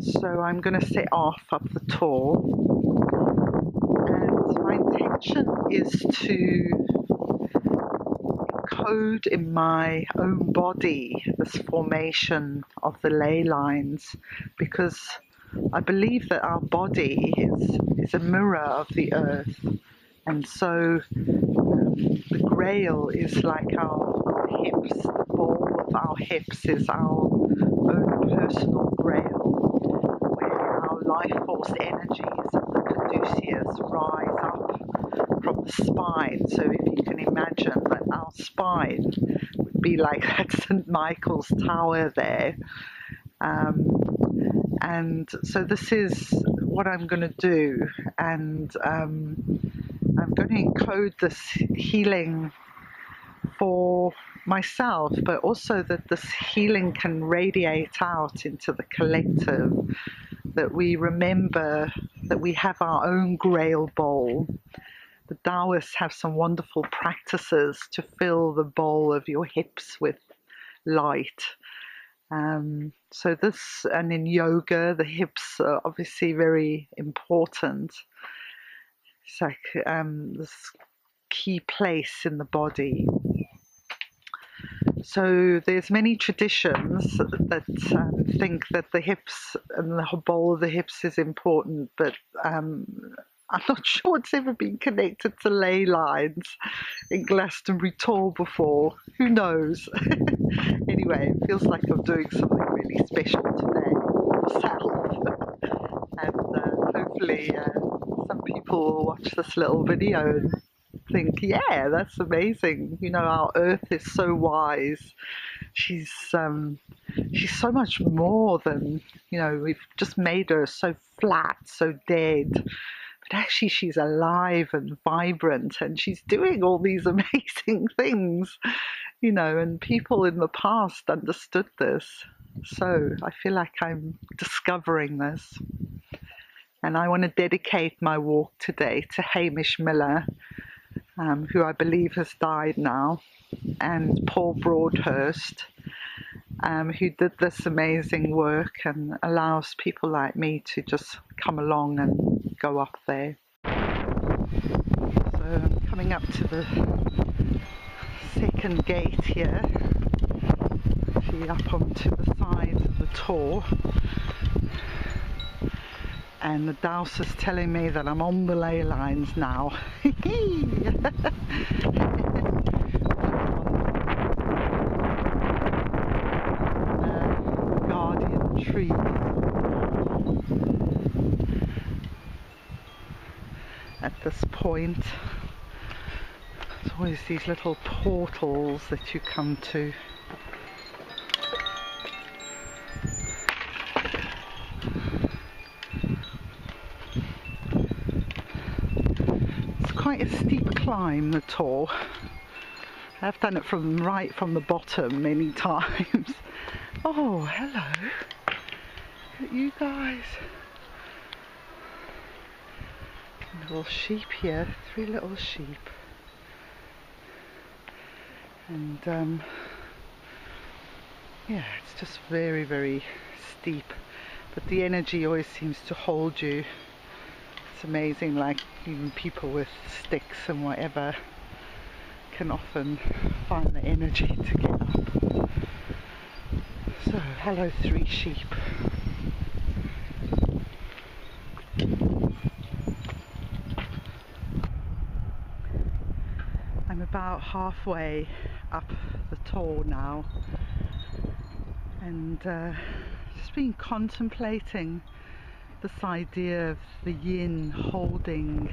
So I'm going to set off up the Tor, and my intention is to encode in my own body this formation of the ley lines, because I believe that our body is a mirror of the earth, and so the Grail is like our hips. The ball of our hips is our own personal Grail, where our life force energies of the caduceus rise up from the spine. So if you can imagine that our spine would be like that St. Michael's Tower there. And so this is what I'm going to do, and I'm going to encode this healing for myself, but also that this healing can radiate out into the collective, that we remember that we have our own Grail bowl. The Taoists have some wonderful practices to fill the bowl of your hips with light. So this, and in yoga, the hips are obviously very important. It's like this key place in the body. So there's many traditions that think that the hips and the bowl of the hips is important, but I'm not sure it's ever been connected to ley lines in Glastonbury Tor before. Who knows? Anyway, it feels like I'm doing something really special today for myself. And hopefully some people will watch this little video and think, yeah, that's amazing. You know, our earth is so wise. She's so much more than, you know, we've just made her so flat, so dead. But actually she's alive and vibrant, and she's doing all these amazing things, you know, and people in the past understood this. So I feel like I'm discovering this. And I want to dedicate my walk today to Hamish Miller, who I believe has died now, and Paul Broadhurst, who did this amazing work and allows people like me to just come along and go up there. So I'm coming up to the second gate here, actually up onto the side of the Tor, and the Dowse is telling me that I'm on the ley lines now. Guardian trees. At this point, there's always these little portals that you come to. It's quite a steep climb, the Tor. I've done it right from the bottom many times. Oh, hello. Look at you guys. Little sheep here, 3 little sheep. And yeah, it's just very, very steep. But the energy always seems to hold you. It's amazing, like even people with sticks and whatever can often find the energy to get up. So, hello 3 sheep. I'm about halfway up the Tor now, and just been contemplating this idea of the yin holding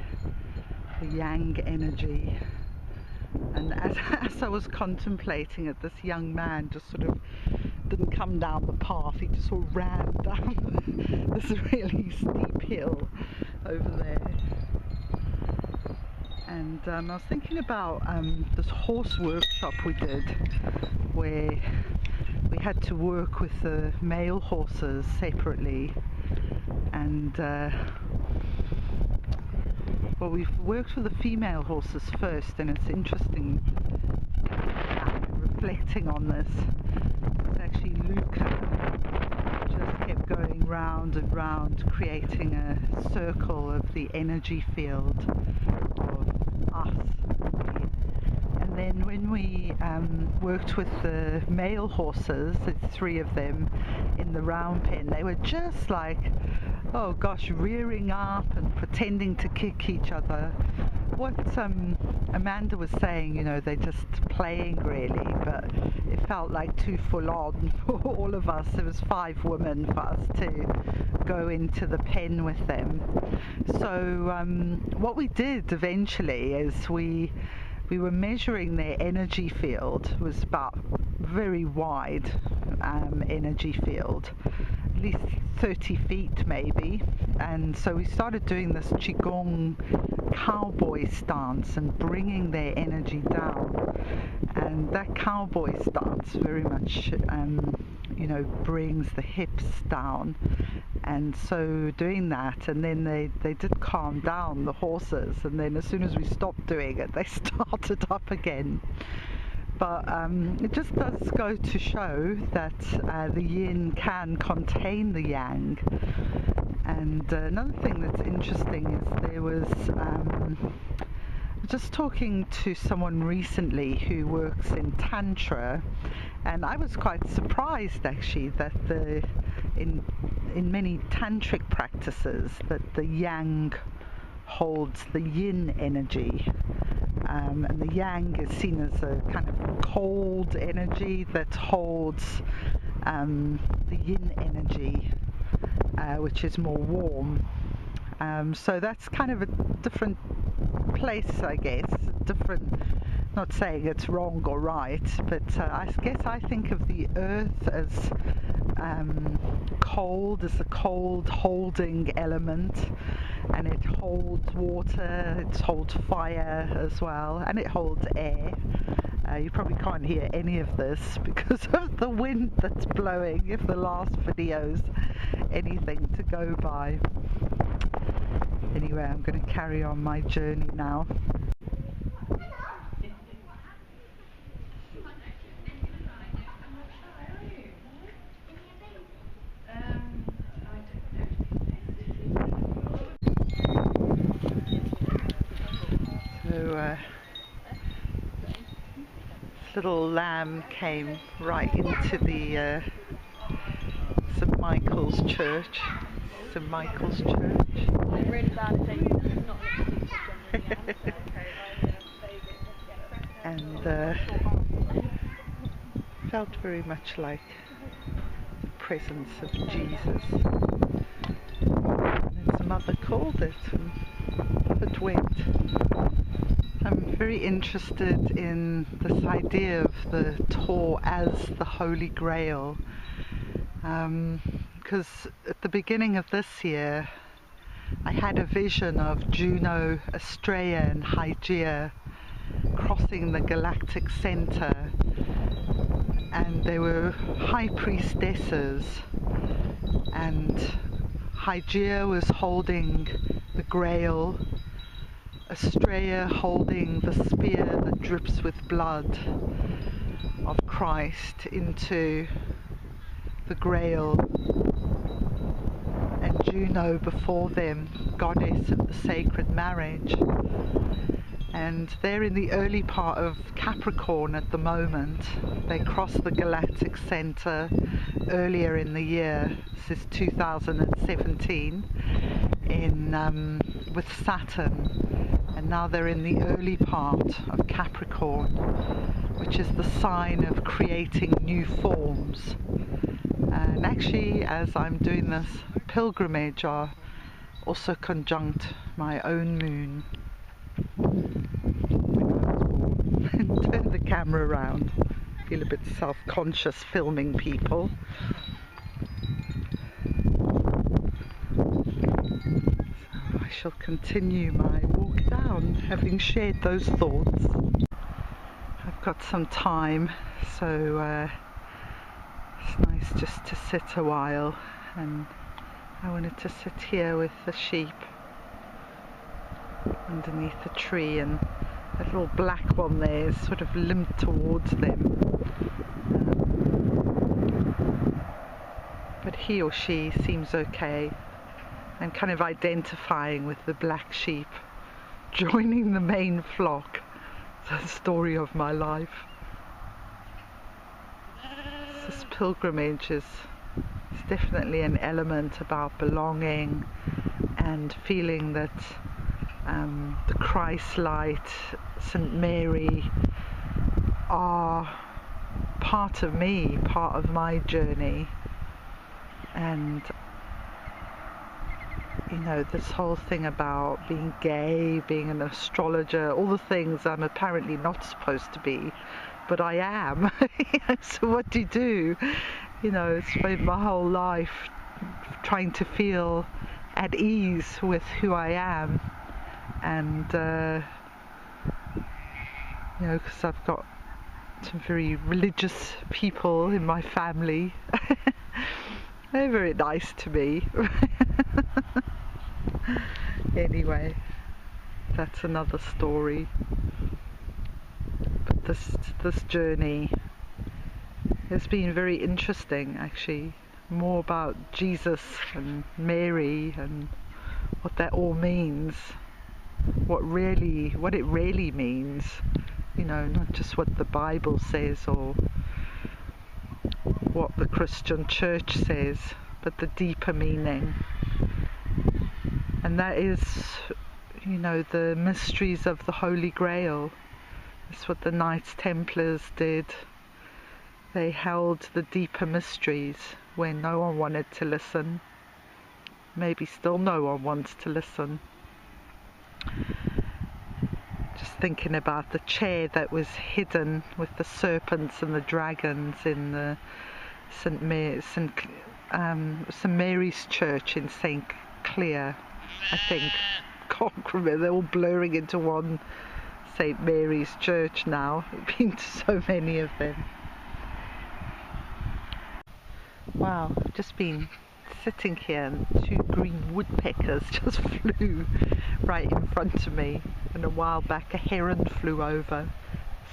the yang energy. And as I was contemplating it, this young man just sort of didn't come down the path, he just sort of ran down this really steep hill over there. And I was thinking about this horse workshop we did, where we had to work with the male horses separately, and well, we've worked with the female horses first, and it's interesting reflecting on this. It's actually Luca just kept going round and round, creating a circle of the energy field of us. And then when we worked with the male horses, it's 3 of them in the round pen, they were just like, oh gosh, rearing up and pretending to kick each other. What Amanda was saying, you know, they're just playing really, but it felt like too full on for all of us. There was 5 women for us to go into the pen with them. So what we did eventually is we were measuring their energy field. It was about very wide energy field, at least 30 feet maybe. And so we started doing this qigong cowboy stance and bringing their energy down. And that cowboy stance very much you know, brings the hips down. And so doing that, and then they did calm down, the horses, and then as soon as we stopped doing it, they started up again. But it just does go to show that the yin can contain the yang. And another thing that's interesting is there was just talking to someone recently who works in Tantra, and I was quite surprised actually that in many tantric practices that the yang holds the yin energy, and the yang is seen as a kind of cold energy that holds the yin energy, which is more warm. So that's kind of a different place, I guess, different, not saying it's wrong or right, but I guess I think of the earth as cold, as a cold holding element, and it holds water, it holds fire as well, and it holds air. You probably can't hear any of this because of the wind that's blowing, if the last video's anything to go by. Anyway, I'm going to carry on my journey now. So this little lamb came right into the St. Michael's Church. St. Michael's Church. Really bad at dating, not and felt very much like the presence of Jesus. And his mother called it, and it went. I'm very interested in this idea of the Tor as the Holy Grail, because at the beginning of this year I had a vision of Juno, Astrea and Hygeia crossing the galactic center, and they were high priestesses, and Hygeia was holding the Grail, Astrea holding the spear that drips with blood of Christ into the Grail, and Juno before them, goddess of the sacred marriage. And they're in the early part of Capricorn at the moment. They crossed the galactic center earlier in the year. This is 2017 with Saturn, and now they're in the early part of Capricorn, which is the sign of creating new forms. And actually, as I'm doing this pilgrimage, are also conjunct my own moon. Turn the camera around. I feel a bit self-conscious filming people. So I shall continue my walk down, having shared those thoughts. I've got some time, so it's nice just to sit a while, and I wanted to sit here with the sheep underneath a tree, and that little black one there is sort of limped towards them. But he or she seems okay, and kind of identifying with the black sheep, joining the main flock. The story of my life. This pilgrimage is definitely an element about belonging and feeling that the Christ light, St. Mary, are part of me, part of my journey. And you know, this whole thing about being gay, being an astrologer, all the things I'm apparently not supposed to be, but I am. So what do you do? You know, it's spent my whole life trying to feel at ease with who I am. And, you know, because I've got some very religious people in my family. They're very nice to me. Anyway, that's another story. But this journey has been very interesting, actually. More about Jesus and Mary and what that all means. What it really means. You know, not just what the Bible says or what the Christian church says, but the deeper meaning. And that is, you know, the mysteries of the Holy Grail. That's what the Knights Templars did. They held the deeper mysteries when no one wanted to listen. Maybe still no one wants to listen. Just thinking about the chair that was hidden with the serpents and the dragons in the St. Mary's Church in St. Clair, I think. Can't remember, they're all blurring into one St. Mary's Church now. I've been to so many of them. Wow, I've just been sitting here and 2 green woodpeckers just flew right in front of me, and a while back a heron flew over.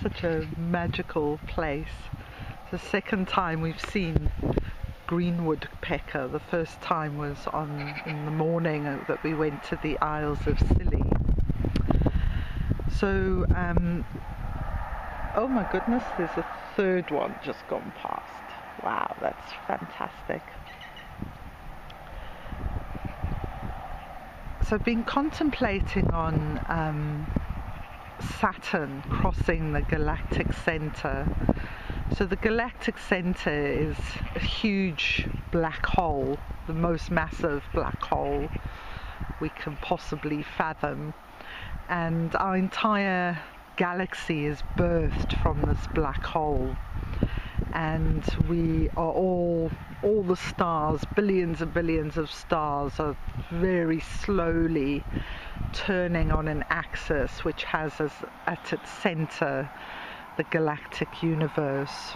Such a magical place. It's the second time we've seen green woodpecker. The first time was in the morning that we went to the Isles of Scilly. So oh my goodness, there's a third one just gone past. Wow, that's fantastic. So I've been contemplating on Saturn crossing the galactic center. So the galactic center is a huge black hole, the most massive black hole we can possibly fathom. And our entire galaxy is birthed from this black hole. And we are all the stars, billions and billions of stars, are very slowly turning on an axis which has as at its center the galactic universe.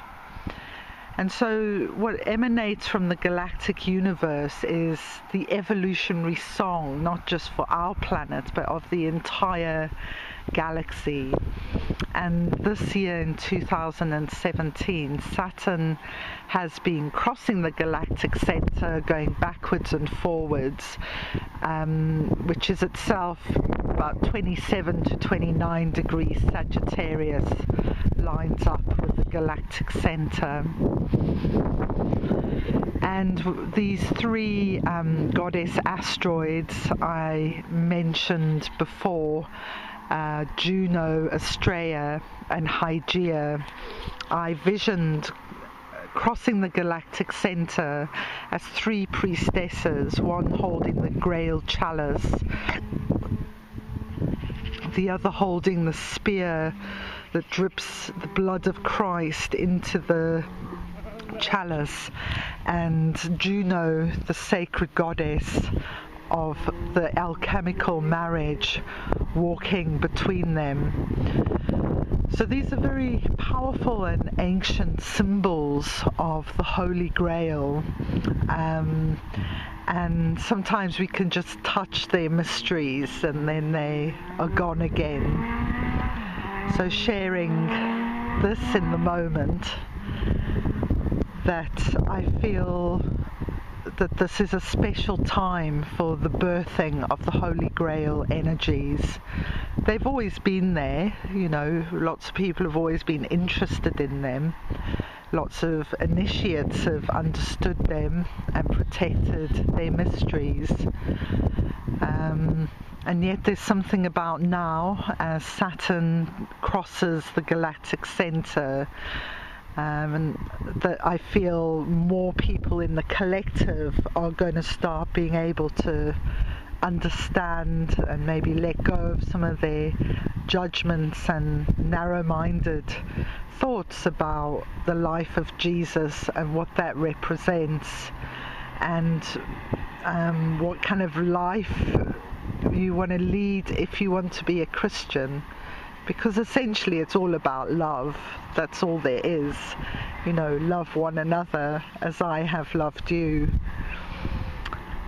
And so what emanates from the galactic universe is the evolutionary song, not just for our planet, but of the entire galaxy. And this year in 2017, Saturn has been crossing the galactic center, going backwards and forwards, which is itself about 27 to 29 degrees Sagittarius, lines up with the galactic center. And these 3 goddess asteroids I mentioned before, Juno, Astrea and Hygeia, I visioned crossing the galactic center as 3 priestesses, one holding the Grail chalice, the other holding the spear that drips the blood of Christ into the chalice, and Juno, the sacred goddess of the alchemical marriage, walking between them. So these are very powerful and ancient symbols of the Holy Grail, and sometimes we can just touch their mysteries and then they are gone again. So sharing this in the moment, that I feel that this is a special time for the birthing of the Holy Grail energies. They've always been there, lots of people have always been interested in them. Lots of initiates have understood them and protected their mysteries. And yet there's something about now, as Saturn crosses the galactic center, and that I feel more people in the collective are going to start being able to understand and maybe let go of some of their judgments and narrow-minded thoughts about the life of Jesus and what that represents, and what kind of life you want to lead if you want to be a Christian, because essentially it's all about love. That's all there is. Love one another as I have loved you.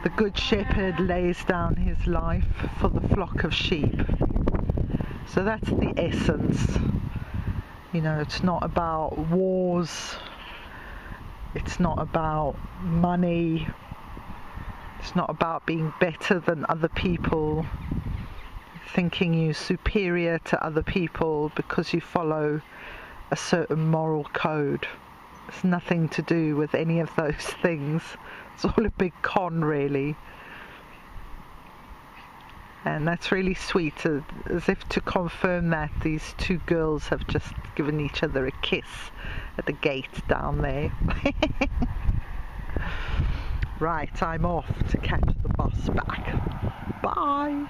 The Good Shepherd lays down his life for the flock of sheep. So that's the essence. It's not about wars. It's not about money. It's not about being better than other people, thinking you're superior to other people because you follow a certain moral code. It's nothing to do with any of those things. It's all a big con, really. And that's really sweet, as if to confirm that these two girls have just given each other a kiss at the gate down there. Right, I'm off to catch the bus back. Bye.